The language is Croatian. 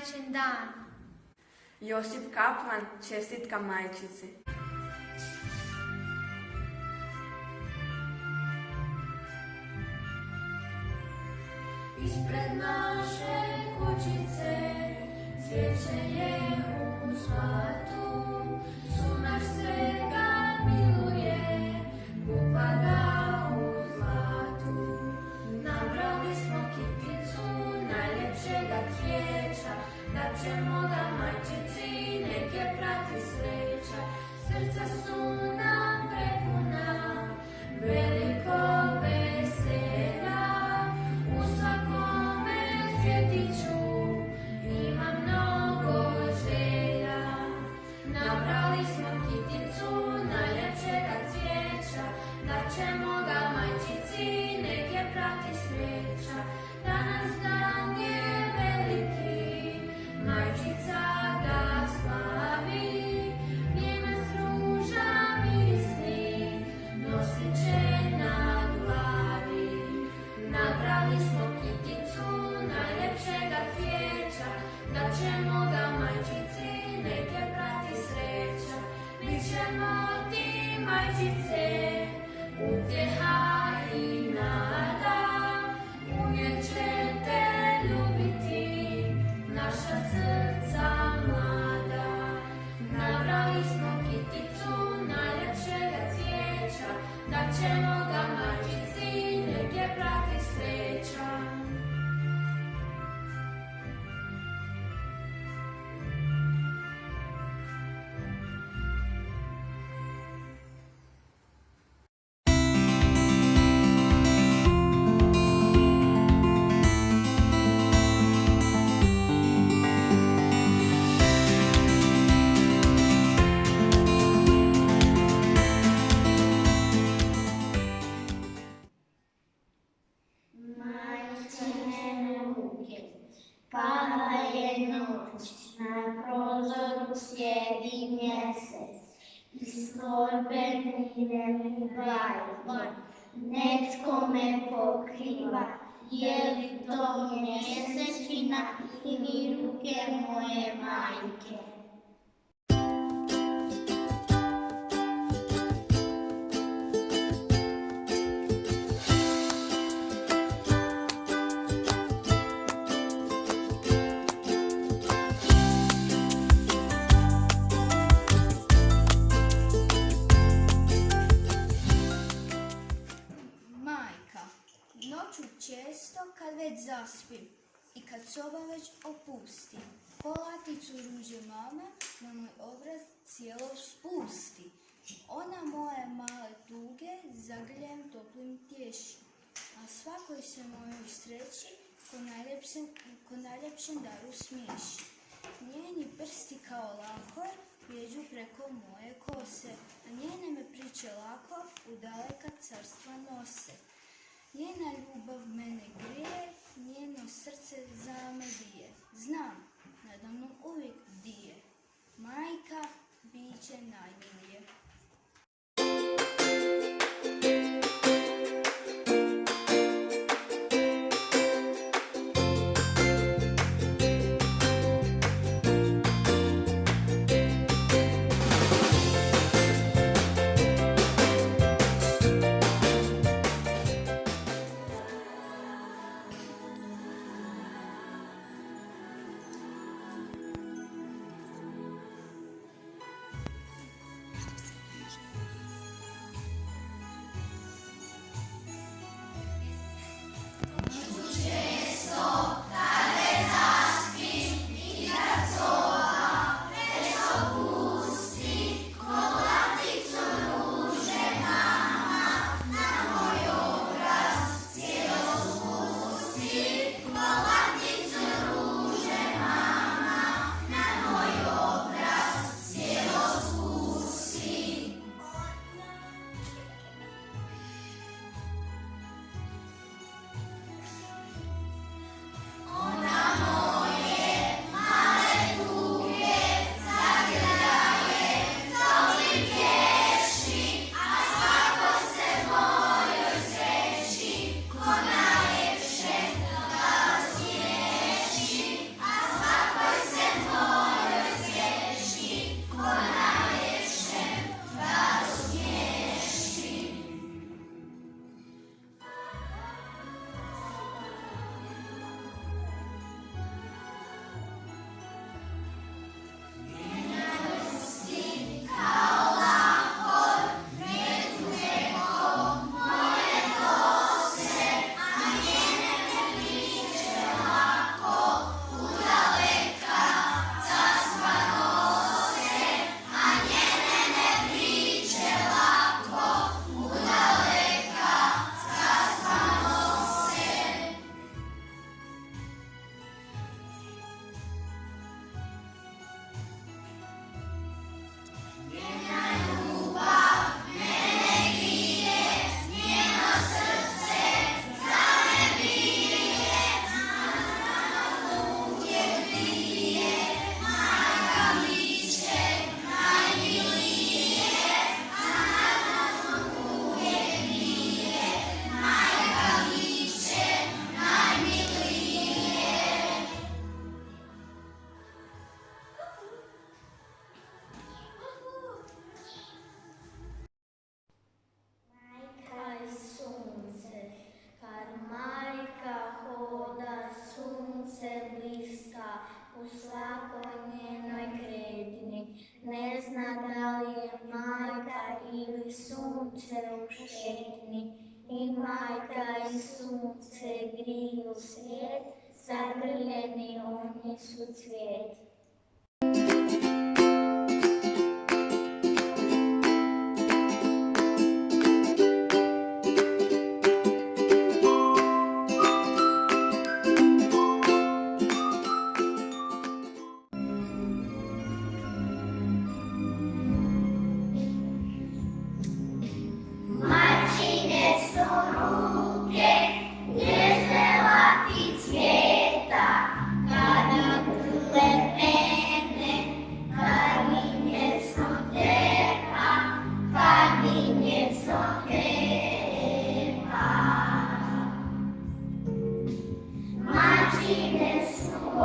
majčin dan. Josip Kaplan, čestitka majčici. Ispred naše kućice cvijeće je u zlatu, sunaš se ga miluje, kupa ga u zlatu. Nabrali smo kiticu najljepšega cvijeća, da ćemo ga majčici neke prati sreća. Srca su nam prepuna velikog veselja, u svakome cvjetiću ima mnogo želja. Nabrali smo kiticu najljepšega cvijeća, da ćemo ga majčici neke prati sreća. Danas dan je veliki, majčica ga slavi, vijenac ruža mirisni nosit će na glavi. Nabrali smo kiticu najljepšega cvijeća, da ćemo ga majčici neke prati sreća. Bićemo ti majčice, utjeha i nada, uvijek će te ljubiti naša srca mlada. Nabrali smo kiticu najljepšega cvijeća, da ćemo ga majčici neke prati sreća. Majčine ruke, pada je noć, na prozoru sjedi mjesec, iz torbe mire mu bajke, netko me pokriva, je li to mjesečina ili ruke moje majke? Noću često kad već zaspim i kad soba već opusti, polaticu ruže mame na moj obraz cijelo spusti. Ona moje male tuge zagrljem toplim tješi, a svakoj se mojoj sreći ko najljepšem daru smiješi. Njeni prsti kao lakor prijeđu preko moje kose, a njene me priče lako u daleka carstva nose. Njena ljubav mene grije, njeno srce za me bije. Znam, nadamnom uvijek bdije. Majka, biće najmilije. svakodnevnoj kretnji. Ne zna da li je majka ili sunce u šetnji. I majka i sunce griju svijet, zagrljeni oni su cvijet. Majčine su ruke, nježne lati cvijeta, kada grle mene, kad mi nježno tepa, kad mi nježno tepa. Majčine su